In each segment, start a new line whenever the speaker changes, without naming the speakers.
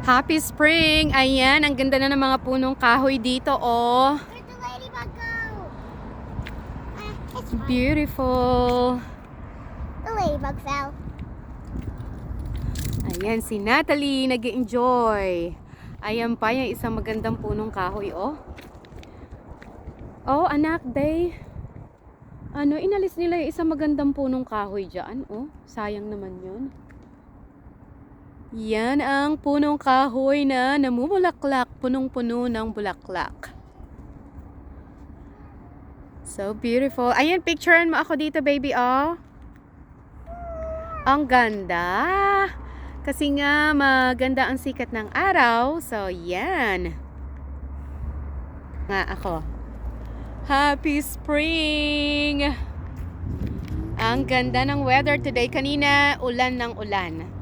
Happy spring! Ayan, ang ganda na ng mga punong kahoy dito, oh.
Where'd the ladybug go? It's fine.
Beautiful.
The ladybug fell.
Ayan, si Natalie nag-enjoy. Ayan pa yung isang magandang punong kahoy, oh. Oh, anak, inalis nila yung isang magandang punong kahoy dyan, oh. Sayang naman yun. Yan ang punong kahoy na namumulaklak, punong-puno ng bulaklak. So beautiful. Ayan, picturean mo ako dito, baby, oh. Ang ganda. Kasi nga maganda ang sikat ng araw. So, yan. Nga ako. Happy spring! Ang ganda ng weather today. Kanina, ulan ng ulan.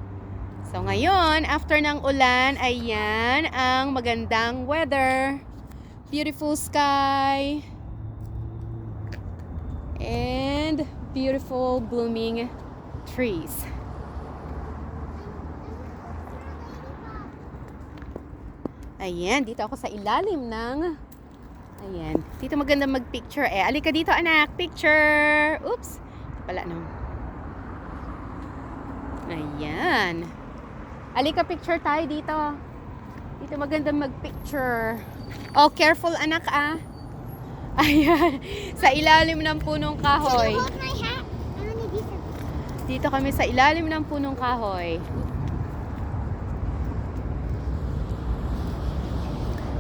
So, ngayon, after ng ulan, ayan ang magandang weather. Beautiful sky. And beautiful blooming trees. Ayan, dito ako sa ilalim ng... Ayan, dito maganda mag-picture eh. Alika dito, anak, picture! Oops! Ito pala, no? Ayan. Alika, picture tayo dito. Dito maganda mag-picture. Oh, careful, anak, ah. Ayan, sa ilalim ng punong kahoy.
Hold my hat. I only do something.
Dito kami sa ilalim ng punong kahoy.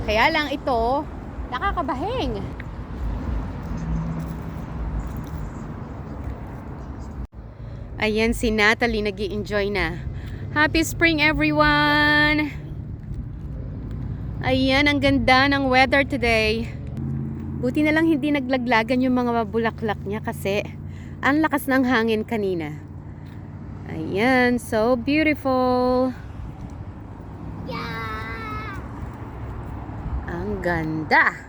Kaya lang ito, nakakabahing. Ayan si Natalie, nag-i-enjoy na. Happy spring, everyone! Ayan, ang ganda ng weather today. Buti na lang hindi naglaglagan yung mga bulaklak niya kasi ang lakas ng hangin kanina. Ayan, so beautiful.
Yeah!
Ang ganda.